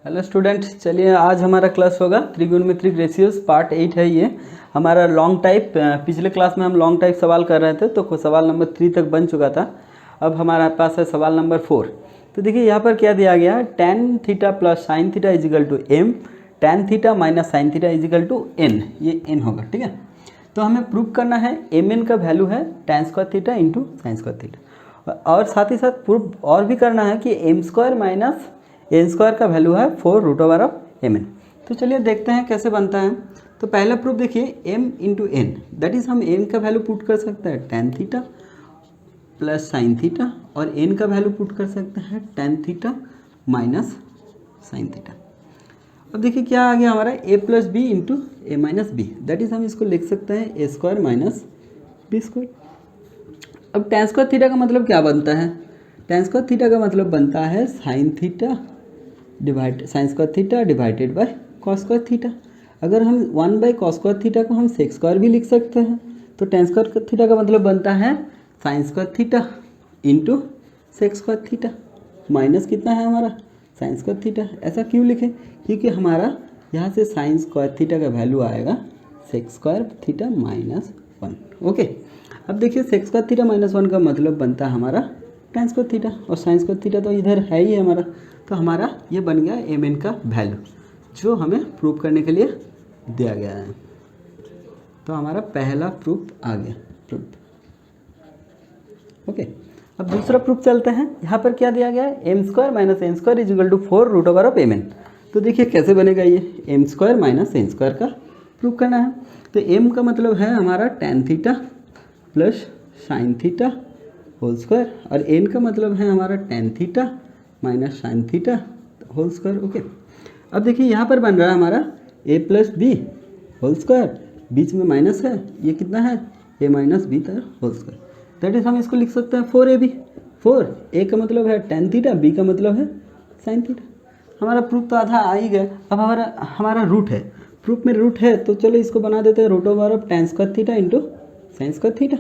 Hello students, चलिए आज हमारा क्लास होगा त्रिगोनोमेट्रिक रेशियोज पार्ट 8 है। ये हमारा लॉन्ग टाइप, पिछले क्लास में हम लॉन्ग टाइप सवाल कर रहे थे तो सवाल नंबर 3 तक बन चुका था। अब हमारे पास है सवाल नंबर 4। तो देखिए यहाँ पर क्या दिया गया है, tan theta plus sine theta equal to m, tan theta minus sine theta equal to n, ये एन होगा। ठीक है, तो हमें प्रूव करना है एम एन का वैल्यू है tan square theta into sine square theta, और साथ ही साथ प्रूव और भी करना है कि m square minus n square का वैल्यू है 4 root over of m n. तो चलिए देखते हैं कैसे बनता है। तो पहला प्रूफ देखिए m into n, that is हम m का वैल्यू पुट कर सकते हैं tan theta plus sine theta, और n का वैल्यू पुट कर सकते हैं tan theta minus sine theta. अब देखिए क्या आ गया हमारा a plus b into a minus b, that is हम इसको लिख सकते हैं a square minus b square. अब tan स्क्वायर थीटा का मतलब क्या बनता है, tan स्क्वायर थीटा का मतलब बनता है sine theta sine square theta divided by cos square theta. अगर हम 1 बाई कॉस स्क्वायर थीटा को हम सेक स्क्वायर भी लिख सकते हैं, तो tan स्क्वायर थीटा का मतलब बनता है sine square theta into sec square theta minus कितना है हमारा साइन स्क्वायर थीटा। ऐसा क्यों लिखें, क्योंकि हमारा यहाँ से साइन स्क्वायर थीटा का वैल्यू आएगा sec square theta minus 1। Okay, अब देखिए सेक स्क्वायर थीटा माइनस 1 का मतलब बनता है हमारा tan स्क्वायर थीटा, और साइन स्क्वायर थीटा तो इधर है ही हमारा। तो हमारा ये बन गया एम एन का वैल्यू जो हमें प्रूव करने के लिए दिया गया है। तो हमारा पहला प्रूफ आ गया प्रूफ। ओके, अब दूसरा प्रूफ चलते हैं। यहाँ पर क्या दिया गया है, m square minus n square is equal to 4 root over of m n. तो देखिए कैसे बनेगा, ये m square minus n square का प्रूफ करना है। तो एम का मतलब है हमारा tan theta plus sine theta whole square, और एन का मतलब है हमारा tan theta minus sine theta whole square. Okay, अब देखिए यहाँ पर बन रहा है हमारा a plus B whole square, बीच में माइनस है, ये कितना है a minus b whole square, that is हम इसको लिख सकते हैं 4ab। 4 a का मतलब है tan थीटा, b का मतलब है साइन थीटा। हमारा प्रूफ तो आधा आ ही गया। अब हमारा रूट है, प्रूफ में रूट है, तो चलो इसको बना देते हैं root over of tan square theta into sine square theta.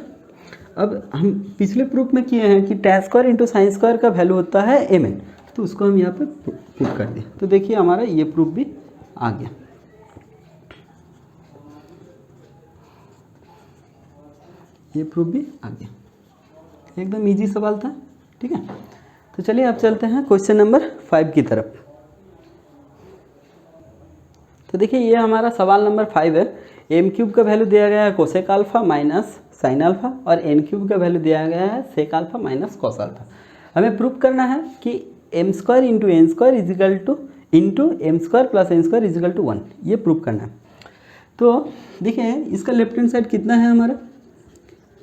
अब हम पिछले प्रूफ में किए हैं कि tan square into sine square का वैल्यू होता है एम एन, तो उसको हम यहाँ पे प्रूफ कर दिए। तो देखिए हमारा ये प्रूफ भी आ गया। ये प्रूफ भी आ गया, एकदम इजी सवाल था। ठीक है, तो चलिए अब चलते हैं क्वेश्चन नंबर 5 की तरफ। तो देखिए ये हमारा सवाल नंबर 5 है। एम क्यूब का वैल्यू दिया गया है cosec alpha minus sine alpha, और एन क्यूब का वैल्यू दिया गया है sec alpha minus cos alpha. हमें प्रूफ करना है कि m square into n square equal to into m square plus n square equal to 1, ये प्रूफ करना है। तो देखिए इसका लेफ्ट हैंड साइड कितना है हमारा,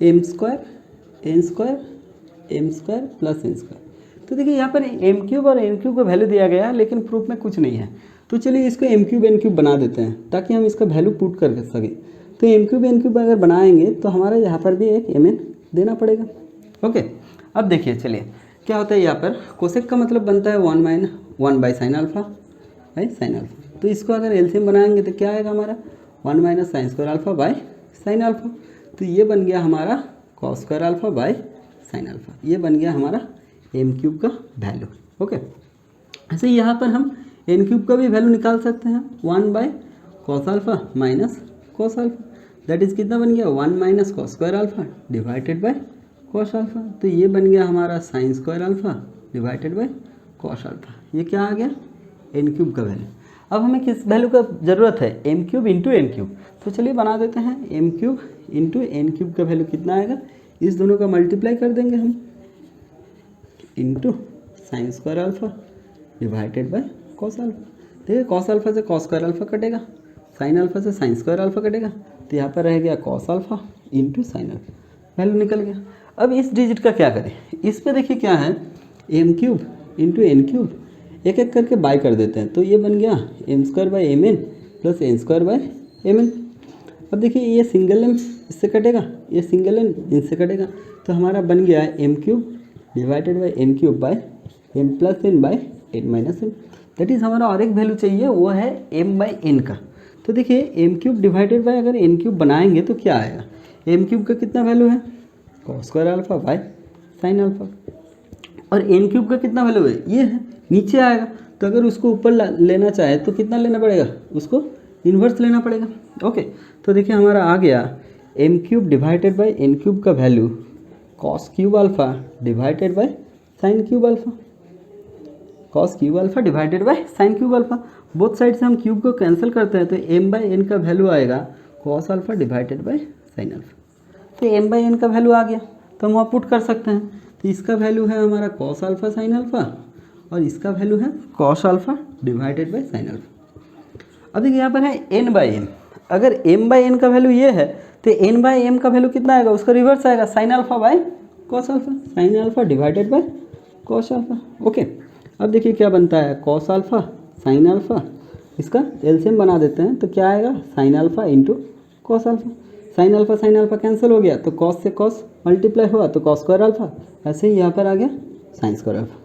m square n square m square plus n square. तो देखिए यहाँ पर एम क्यूब और एन क्यूब का वैल्यू दिया गया है, लेकिन प्रूफ में कुछ नहीं है। तो चलिए इसको एम क्यूब एन क्यूब बना देते हैं ताकि हम इसका वैल्यू पुट कर सकें। तो एम क्यूब एन क्यूब अगर बनाएंगे तो हमारा यहाँ पर भी एक एम एन देना पड़ेगा। ओके, अब देखिए चलिए क्या होता है, यहाँ पर कोसेक का मतलब बनता है 1 by sine alpha by sine alpha. तो इसको अगर एलसीएम बनाएंगे तो क्या आएगा हमारा 1 minus sign square alpha by sine alpha. तो ये बन गया हमारा cos square alpha by sine alpha, ये बन गया हमारा एम क्यूब का वैल्यू। ओके, ऐसे यहाँ पर हम एन क्यूब का भी वैल्यू निकाल सकते हैं, 1 by cos alpha minus cos alpha, that is कितना बन गया 1 minus cos square alpha divided by cos alpha. तो ये बन गया हमारा sine square alpha divided by cos alpha. ये क्या आ गया एन क्यूब का वैल्यू। अब हमें किस वैल्यू का ज़रूरत है, m cube into n cube. तो चलिए बना देते हैं, m cube into n cube का वैल्यू कितना आएगा, इस दोनों का मल्टीप्लाई कर देंगे हम into sine square alpha divided by cos alpha. देखिए कॉस अल्फा से कॉस स्क्वायर अल्फा कटेगा, साइन अल्फा से साइन स्क्वायर अल्फा कटेगा, तो यहाँ पर रह गया cos alpha into sine alpha, value निकल गया। अब इस डिजिट का क्या करें, इस पे देखिए क्या है m cube into n cube, एक एक करके बाय कर देते हैं। तो ये बन गया m square by m n plus n square by m n. अब देखिए ये सिंगल एम इससे कटेगा, ये सिंगल एन इनसे कटेगा, तो हमारा बन गया M cube divided by N cube by m plus n by n minus n. That is हमारा और एक वैल्यू चाहिए, वो है एम बाई एन का। तो देखिए एम क्यूब डिवाइडेड बाई अगर एन क्यूब बनाएंगे तो क्या आएगा, एम क्यूब का कितना वैल्यू है cos square alpha by sine alpha, और एन क्यूब का कितना वैल्यू है ये है नीचे आएगा, तो अगर उसको ऊपर लेना चाहे तो कितना लेना पड़ेगा, उसको इन्वर्स लेना पड़ेगा। ओके, तो देखिए हमारा आ गया M cube divided by N cube का value cos cube alpha divided by sine cube alpha, cos cube alpha divided by sine cube alpha. Both side से हम क्यूब को कैंसिल करते हैं तो एम बाई एन का वैल्यू आएगा cos alpha divided by sine alpha. तो M by N का वैल्यू आ गया तो हम वहाँ पुट कर सकते हैं। तो इसका वैल्यू है हमारा कॉस अल्फ़ा साइन अल्फ़ा और इसका वैल्यू है cos alpha divided by sine alpha. अब देखिए यहाँ पर है एन बाई एम, अगर एम बाई एन का वैल्यू ये है तो एन बाई एम का वैल्यू कितना आएगा, उसका रिवर्स आएगा sine alpha by cos alpha, sine alpha divided by cos alpha. Okay, अब देखिए क्या बनता है कॉस अल्फ़ा साइन अल्फ़ा, इसका एलसीएम बना देते हैं तो क्या आएगा sine alpha into cos alpha. Sine alpha cancel हो गया तो कॉस से कॉस मल्टीप्लाई हुआ तो कॉस स्क्वायर अल्फ़ा, ऐसे ही यहाँ पर आ गया साइन स्क्वायर अल्फ़ा।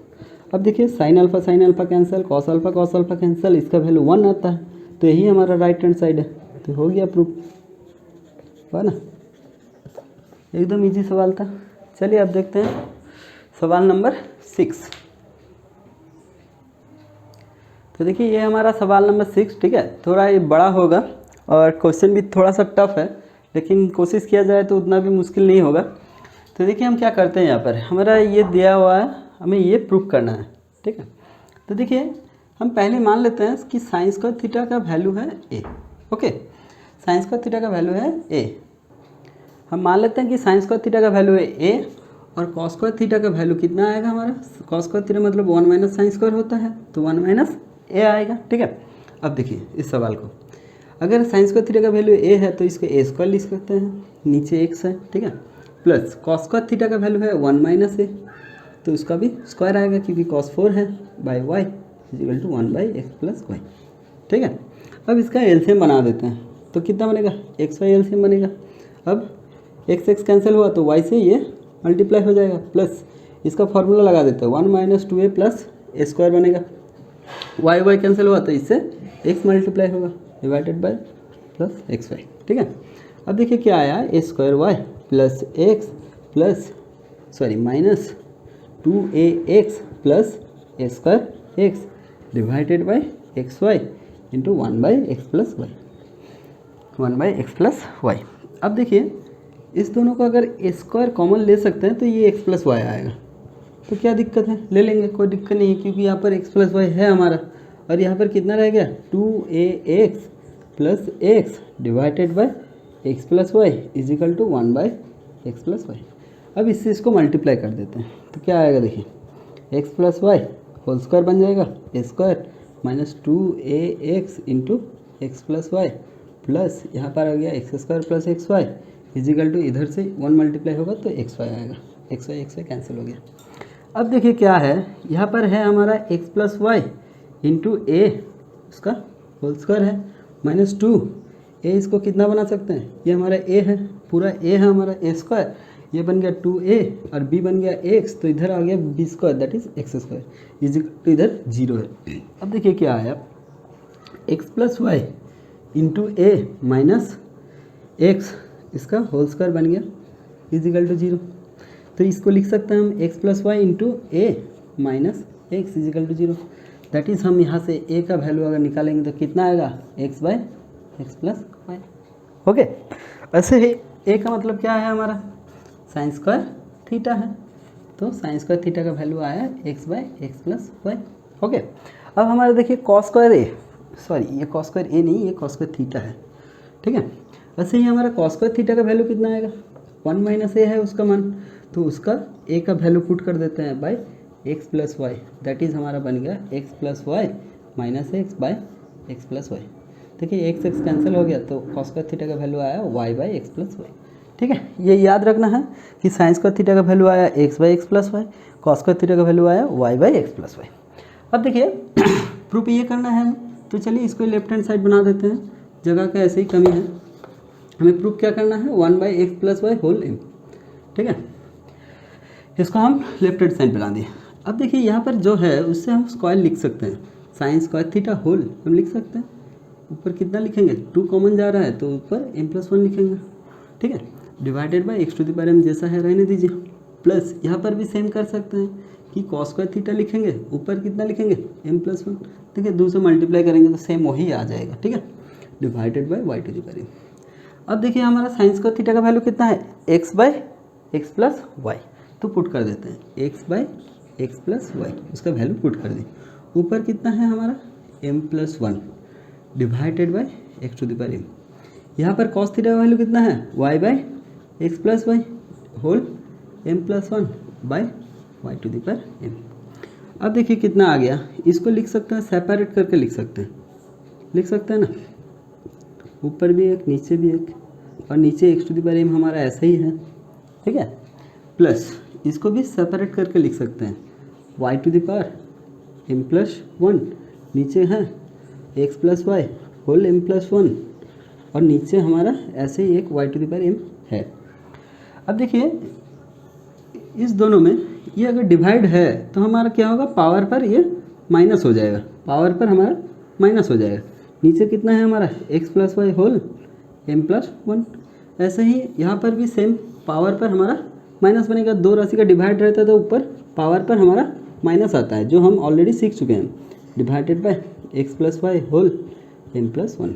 अब देखिए sine alpha cancel, cos alpha cancel, इसका वैल्यू 1 आता है तो यही हमारा राइट हैंड साइड है। तो हो गया प्रूफ, हुआ ना, एकदम इजी सवाल था। चलिए अब देखते हैं सवाल नंबर 6। तो देखिए ये हमारा सवाल नंबर 6, ठीक है, थोड़ा ये बड़ा होगा और क्वेश्चन भी थोड़ा सा टफ है, लेकिन कोशिश किया जाए तो उतना भी मुश्किल नहीं होगा। तो देखिए हम क्या करते हैं, यहाँ पर हमारा ये दिया हुआ है, हमें ये प्रूफ करना है, ठीक है। तो देखिए हम पहले मान लेते हैं कि साइन स्क्वायर थीटा का वैल्यू है ए। ओके, साइन स्क्वायर थीटा का वैल्यू है ए। हम मान लेते हैं कि साइन स्क्वायर थीटा का वैल्यू है ए और कॉस स्क्वायर थीटा का वैल्यू कितना आएगा हमारा, कॉस स्क्वायर थीटा मतलब 1 माइनस साइन स्क्वायर होता है तो 1 माइनस ए आएगा, ठीक है। अब देखिए इस सवाल को, अगर साइन स्क्वायर थीटा का वैल्यू ए है तो इसको ए स्क्वायर लिख सकते हैं, नीचे एक्स है, ठीक है, प्लस कॉस स्क्वायर थीटा का वैल्यू है 1 माइनस ए तो उसका भी स्क्वायर आएगा क्योंकि कॉस 4 है by y equal to 1 by x plus y, ठीक है। अब इसका एलसीएम बना देते हैं तो कितना बनेगा, एक्स वाई एलसीएम बनेगा। अब एक्स एक्स कैंसिल हुआ तो वाई से ये मल्टीप्लाई हो जाएगा, प्लस इसका फॉर्मूला लगा देते हैं 1 minus 2a plus A square बनेगा, वाई वाई कैंसिल हुआ तो इससे एक्स मल्टीप्लाई होगा divided by plus X Y, ठीक है। अब देखिए क्या आया, A square Y plus X plus minus 2ax plus A square X divided by X Y into 1 by x plus Y, 1 by x plus Y. अब देखिए इस दोनों को अगर ए स्क्वायर कॉमन ले सकते हैं तो ये एक्स प्लस वाई आएगा, तो क्या दिक्कत है, ले लेंगे, कोई दिक्कत नहीं है क्योंकि यहाँ पर एक्स प्लस वाई है हमारा और यहाँ पर कितना रह गया 2ax plus x divided by x plus y is equal to 1 by x plus Y. अब इससे इसको मल्टीप्लाई कर देते हैं तो क्या आएगा, देखिए X plus Y whole square बन जाएगा A square minus 2ax into X plus Y plus यहाँ पर आ गया X square plus X Y equal to इधर से 1 मल्टीप्लाई होगा तो एक्स वाई आएगा, एक्स वाई कैंसिल हो गया। अब देखिए क्या है, यहाँ पर है हमारा एक्स प्लस वाई इंटू ए उसका होल स्क्वायर है माइनस 2 ए, इसको कितना बना सकते हैं, ये हमारा ए है, पूरा ए है हमारा ए स्क्वायर, ये बन गया 2a और b बन गया x तो इधर आ गया b square that is x square equal to इधर 0 है। अब देखिए क्या आया, x plus y into a minus x इसका होल स्क्वायर बन गया इजिकल टू 0, तो इसको लिख सकते हैं हम x plus y into a minus x equal to 0 that is हम यहाँ से a का वैल्यू अगर निकालेंगे तो कितना आएगा x by x plus y. Okay, ऐसे ही a का मतलब क्या है हमारा साइन स्क्वायर थीटा है, तो साइन स्क्वायर थीटा का वैल्यू आया x by x plus y. Okay, अब हमारा देखिए कॉस स्क्वायर ए, सॉरी ये कॉस स्क्वायर ए नहीं, ये कॉस स्क्वायर थीटा है, ठीक है। वैसे ही हमारा कॉस स्क्वायर थीटा का वैल्यू कितना आएगा, 1 माइनस ए है उसका मान, तो उसका ए का वैल्यू पुट कर देते हैं by x plus y that is हमारा बन गया x plus y minus x by x plus y. देखिए एक्स एक्स कैंसिल हो गया तो कॉस स्क्वायर थीटा का वैल्यू आया y by x plus y, ठीक है। ये याद रखना है कि साइन स्क्वायर थीटा का वैल्यू आया x by x plus y, cos square theta का वैल्यू आया y by x plus Y. अब देखिए प्रूफ ये करना है, तो चलिए इसको लेफ्ट हैंड साइड बना देते हैं, जगह का ऐसे ही कमी है, हमें प्रूफ क्या करना है 1 by x plus Y whole m, ठीक है। इसको हम लेफ्ट हैंड साइड बना दिए। अब देखिए यहाँ पर जो है उससे हम स्क्वायर लिख सकते हैं, साइन स्क्वायर थीटा होल हम लिख सकते हैं, ऊपर कितना लिखेंगे 2 कॉमन जा रहा है तो ऊपर m+1 लिखेंगे, ठीक है, divided by x to the power m जैसा है रहने दीजिए, प्लस यहाँ पर भी सेम कर सकते हैं कि कॉस स्क्वायर थीटा लिखेंगे, ऊपर कितना लिखेंगे m+1। देखिए 2 से मल्टीप्लाई करेंगे तो सेम वही आ जाएगा, ठीक है, divided by y to the power m। अब देखिए हमारा साइन स्क्वायर थीटा का वैल्यू कितना है x प्लस वाई, तो पुट कर देते हैं x प्लस वाई, उसका वैल्यू पुट कर दें। ऊपर कितना है हमारा m+1 divided by x to the power m। यहाँ पर कॉस थीटा का वैल्यू कितना है y/x plus Y whole m+1 by y to the power m। अब देखिए कितना आ गया, इसको लिख सकते हैं, सेपरेट करके लिख सकते हैं ना, ऊपर भी एक नीचे भी एक, और नीचे x to the power m हमारा ऐसा ही है, ठीक है, प्लस इसको भी सेपरेट करके लिख सकते हैं y to the power m+1, नीचे है x plus Y whole m+1, और नीचे हमारा ऐसे ही एक y to the power m है। अब देखिए इस दोनों में ये अगर डिवाइड है तो हमारा क्या होगा, पावर पर ये माइनस हो जाएगा, पावर पर हमारा माइनस हो जाएगा। नीचे कितना है हमारा x plus Y whole m+1, ऐसे ही यहाँ पर भी सेम पावर पर हमारा माइनस बनेगा। दो राशि का डिवाइड रहता है तो ऊपर पावर पर हमारा माइनस आता है, जो हम ऑलरेडी सीख चुके हैं, divided by x plus Y whole m+1।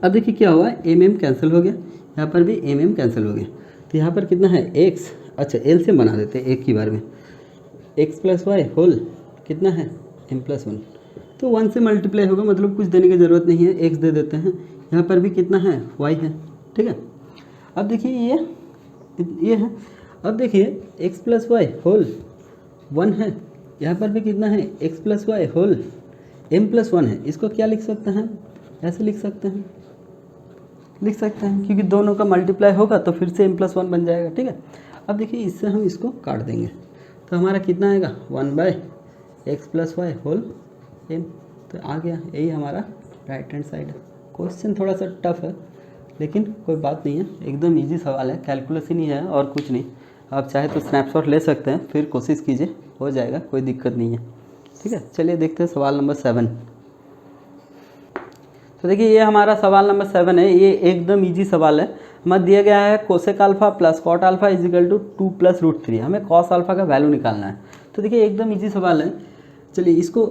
अब देखिए क्या हुआ, m कैंसिल हो गया, यहाँ पर भी m कैंसिल हो गया, तो यहाँ पर कितना है x, अच्छा एलसीएम बना देते हैं एक ही बार में, x प्लस वाई होल कितना है m+1, तो 1 से मल्टीप्लाई होगा, मतलब कुछ देने की ज़रूरत नहीं है, x दे देते हैं। यहाँ पर भी कितना है y है, ठीक है। अब देखिए ये है, अब देखिए x प्लस वाई होल 1 है, यहाँ पर भी कितना है x plus Y whole m+1 है। इसको क्या लिख सकते हैं, ऐसे लिख सकते हैं, क्योंकि दोनों का मल्टीप्लाई होगा तो फिर से m+1 बन जाएगा, ठीक है। अब देखिए इससे हम इसको काट देंगे तो हमारा कितना आएगा 1/x plus Y whole m, तो आ गया, यही हमारा राइट हैंड साइड है। क्वेश्चन थोड़ा सा टफ है लेकिन कोई बात नहीं है, एकदम इजी सवाल है, कैलकुलेशन ही है और कुछ नहीं। आप चाहे तो स्नैपशॉट ले सकते हैं, फिर कोशिश कीजिए, हो जाएगा, कोई दिक्कत नहीं है, ठीक है। चलिए देखते हैं सवाल नंबर 7। तो देखिए ये हमारा सवाल नंबर 7 है, ये एकदम इजी सवाल है। हमें दिया गया है cosec alpha plus cot alpha is equal to 2 + √3, हमें कॉस अल्फा का वैल्यू निकालना है। तो देखिए एकदम इजी सवाल है, चलिए इसको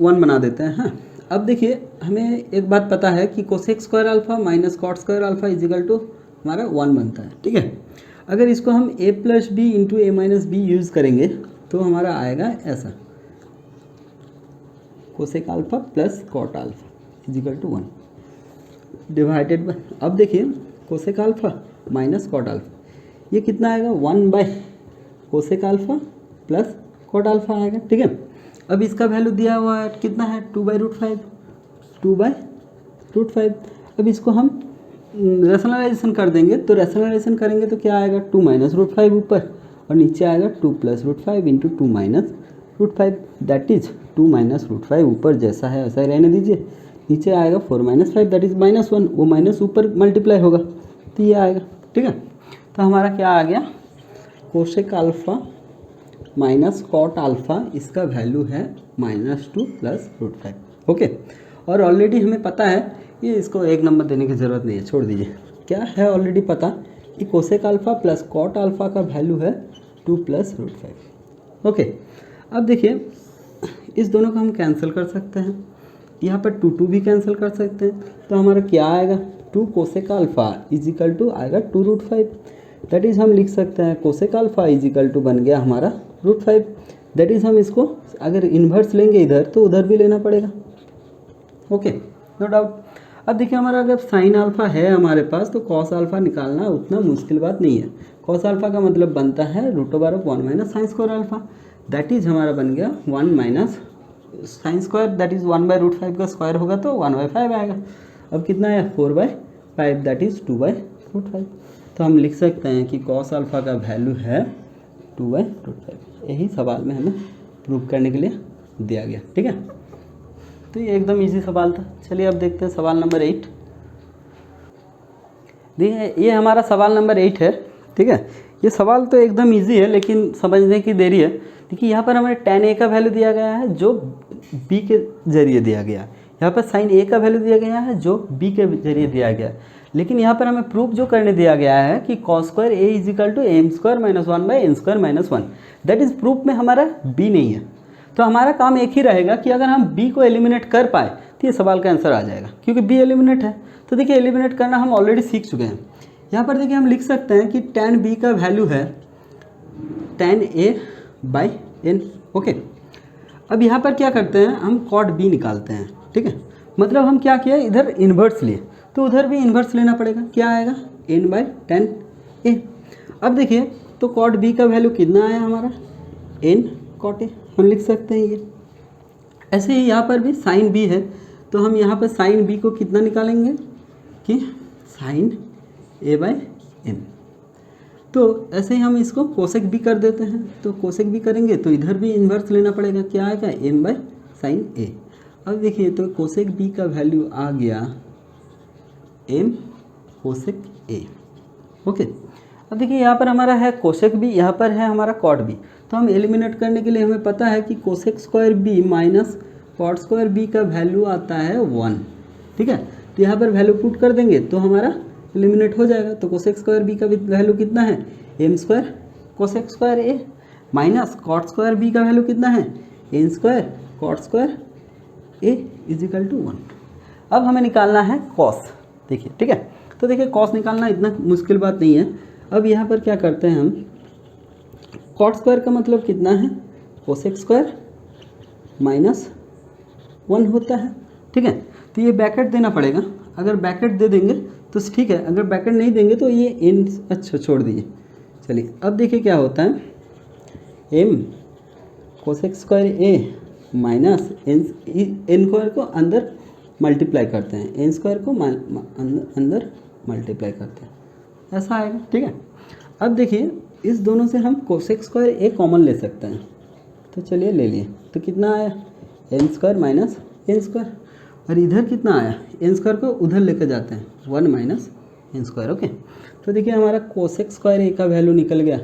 1 बना देते हैं। हाँ, अब देखिए हमें एक बात पता है कि cosec square alpha minus cot square alpha is equal to हमारा 1 बनता है, ठीक है। अगर इसको हम a + b × a - b use करेंगे तो हमारा आएगा ऐसा, cosec alpha plus cot alpha is equal to 1 divided by, अब देखिए cosec alpha minus cot alpha, ये कितना आएगा 1/कोसेक अल्फा प्लस कॉट अल्फा आएगा, ठीक है। अब इसका वैल्यू दिया हुआ है कितना है 2/√5, 2/√5। अब इसको हम रैशनलाइजेशन कर देंगे, तो रैशनलाइजेशन करेंगे तो क्या आएगा 2 - √5 ऊपर, और नीचे आएगा 2 + √5 × 2 - √5, दैट इज 2 - √5 ऊपर जैसा है वैसा ही रहने दीजिए, नीचे आएगा 4 - 5 दैट इज -1, वो माइनस ऊपर मल्टीप्लाई होगा तो ये आएगा, ठीक है। तो हमारा क्या आ गया, cosec alpha minus cot alpha, इसका वैल्यू है -2 + √5, ओके। और ऑलरेडी हमें पता है, ये इसको 1 नंबर देने की ज़रूरत नहीं है, छोड़ दीजिए। क्या है ऑलरेडी पता कि cosec alpha plus cot alpha का वैल्यू है 2 + √5, ओके। अब देखिए इस दोनों को हम कैंसिल कर सकते हैं, यहाँ पर 2 भी कैंसिल कर सकते हैं, तो हमारा क्या आएगा 2 cosec alpha is equal to आएगा 2√5, दैट इज़ हम लिख सकते हैं cosec alpha is equal to बन गया हमारा √5, दैट इज़ हम इसको अगर इन्वर्स लेंगे इधर तो उधर भी लेना पड़ेगा, ओके, नो डाउट। अब देखिए हमारा अगर साइन अल्फा है हमारे पास तो कॉस अल्फा निकालना उतना मुश्किल बात नहीं है। कॉस अल्फा का मतलब बनता है √1 - sign square alpha, that is हमारा बन गया 1 - साइन स्क्वायर, दैट इज़ 1/√5 का स्क्वायर होगा तो 1/5 आएगा। अब कितना है 4/5, दैट इज़ 2/√5। तो हम लिख सकते हैं कि कॉस अल्फा का वैल्यू है 2/√5। यही सवाल में हमें प्रूव करने के लिए दिया गया, ठीक है। तो ये एकदम इजी सवाल था। चलिए अब देखते हैं सवाल नंबर 8। देखिए ये हमारा सवाल नंबर 8 है, ठीक है। ये सवाल तो एकदम इजी है लेकिन समझने की देरी है। देखिए यहाँ पर हमें tan a का वैल्यू दिया गया है जो b के जरिए दिया गया है, यहाँ पर sin a का वैल्यू दिया गया है जो b के जरिए दिया गया है। लेकिन यहाँ पर हमें प्रूफ जो करने दिया गया है कि cos square a is equal to m square minus 1 by n square minus 1, that is proof में हमारा बी नहीं है। तो हमारा काम एक ही रहेगा कि अगर हम बी को एलिमिनेट कर पाए तो ये सवाल का आंसर आ जाएगा, क्योंकि बी एलिमिनेट है। तो देखिए एलिमिनेट करना हम ऑलरेडी सीख चुके हैं। यहाँ पर देखिए हम लिख सकते हैं कि tan b का वैल्यू है tan a by n. Okay, अब यहाँ पर क्या करते हैं, हम cot b निकालते हैं। ठीक है, मतलब हम क्या किया, इधर इन्वर्स लिए तो उधर भी इन्वर्स लेना पड़ेगा। क्या आएगा, n बाई tan a। अब देखिए तो cot b का वैल्यू कितना आया हमारा, n cot a, हम लिख सकते हैं ये। ऐसे ही यहाँ पर भी साइन b है, तो हम यहाँ पर साइन b को कितना निकालेंगे कि साइन a बाई एम। तो ऐसे ही हम इसको कोसेक भी कर देते हैं, तो कोसेक भी करेंगे तो इधर भी इन्वर्स लेना पड़ेगा। क्या आएगा, m बाई साइन a। अब देखिए तो कोसेक b का वैल्यू आ गया m कोसेक a। ओके, अब देखिए यहाँ पर हमारा है कोसेक b, यहाँ पर है हमारा कॉट b। तो हम एलिमिनेट करने के लिए हमें पता है कि cosec square b minus cot square b का वैल्यू आता है 1। ठीक है, तो यहाँ पर वैल्यू पुट कर देंगे तो हमारा एलिमिनेट हो जाएगा। तो कोसेक स्क्वायर b का वैल्यू कितना है, m square cosec square a minus cot square b का वैल्यू कितना है, n square cot square a is equal to 1। अब हमें निकालना है कॉस। देखिए, ठीक है, तो देखिए कॉस निकालना इतना मुश्किल बात नहीं है। अब यहाँ पर क्या करते हैं हम, कॉट स्क्वायर का मतलब कितना है, कोसेक स्क्वायर माइनस 1 होता है। ठीक है, तो ये ब्रैकेट देना पड़ेगा। अगर ब्रैकेट दे देंगे तो ठीक है, अगर ब्रैकेट नहीं देंगे तो ये एन, अच्छा छोड़ दीजिए। चलिए अब देखिए क्या होता है, एम कोसेक स्क्वायर ए माइनस एन स्क्वायर को अंदर मल्टीप्लाई करते हैं, एन स्क्वायर को अंदर मल्टीप्लाई करते हैं, ऐसा आएगा। ठीक है, अब देखिए इस दोनों से हम कोसेक स्क्वायर ए कॉमन ले सकते हैं, तो चलिए ले लिए। तो कितना आया, n square minus n square, और इधर कितना आया, एन स्क्वायर को उधर लेकर जाते हैं, 1 माइनस एन स्क्वायर। ओके, तो देखिए हमारा कोसेक स्क्वायर ए का वैल्यू निकल गया।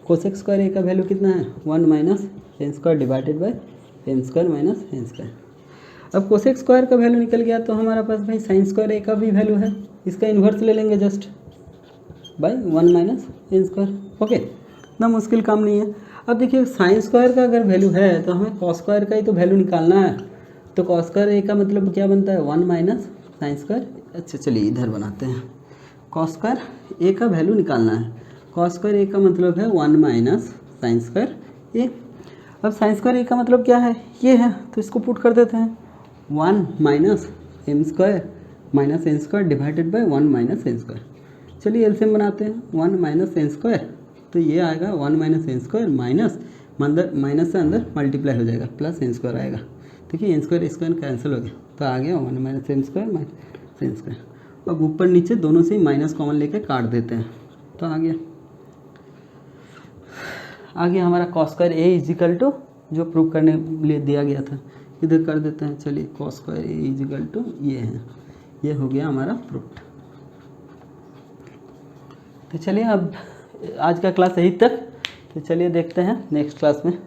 कोसेक स्क्वायर ए का वैल्यू कितना है, 1 minus n square divided by n square minus n square. अब कोसेक स्क्वायर का वैल्यू निकल गया तो हमारे पास भाई साइन स्क्वायर ए का भी वैल्यू है, इसका इन्वर्स ले लेंगे just by 1 minus n square. Okay, इतना मुश्किल काम नहीं है। अब देखिए साइन स्क्वायर का अगर वैल्यू है तो हमें कॉस स्क्वायर का ही तो वैल्यू निकालना है। तो कॉस स्क्वायर ए का मतलब क्या बनता है, 1 माइनस साइन स्क्वायर। अच्छा चलिए इधर बनाते हैं, कॉस स्क्वायर ए का वैल्यू निकालना है। कॉस स्क्वायर ए का मतलब है 1 माइनस साइन स्क्वायर ए। अब साइन स्क्वायर ए का मतलब क्या है, ये है, तो इसको पुट कर देते हैं, 1 minus m square minus n square divided by 1 minus n square. चलिए एलसीएम बनाते हैं, 1 माइनस एन स्क्वायर, तो ये आएगा 1 minus n square minus minus से अंदर मल्टीप्लाई हो जाएगा, प्लस एन स्क्वायर आएगा। देखिए एन स्क्वायर स्क्वायर कैंसिल हो गया, तो आ गया 1 minus n square minus n square. अब ऊपर नीचे दोनों से ही माइनस कॉमन लेके काट देते हैं, तो आ गया हमारा cos square a is equal to जो प्रूव करने लिए दिया गया था, इधर कर देते हैं। चलिए cos square a is equal to ये है, ये हो गया हमारा प्रूफ। तो चलिए अब आज का क्लास यहीं तक, तो चलिए देखते हैं नेक्स्ट क्लास में।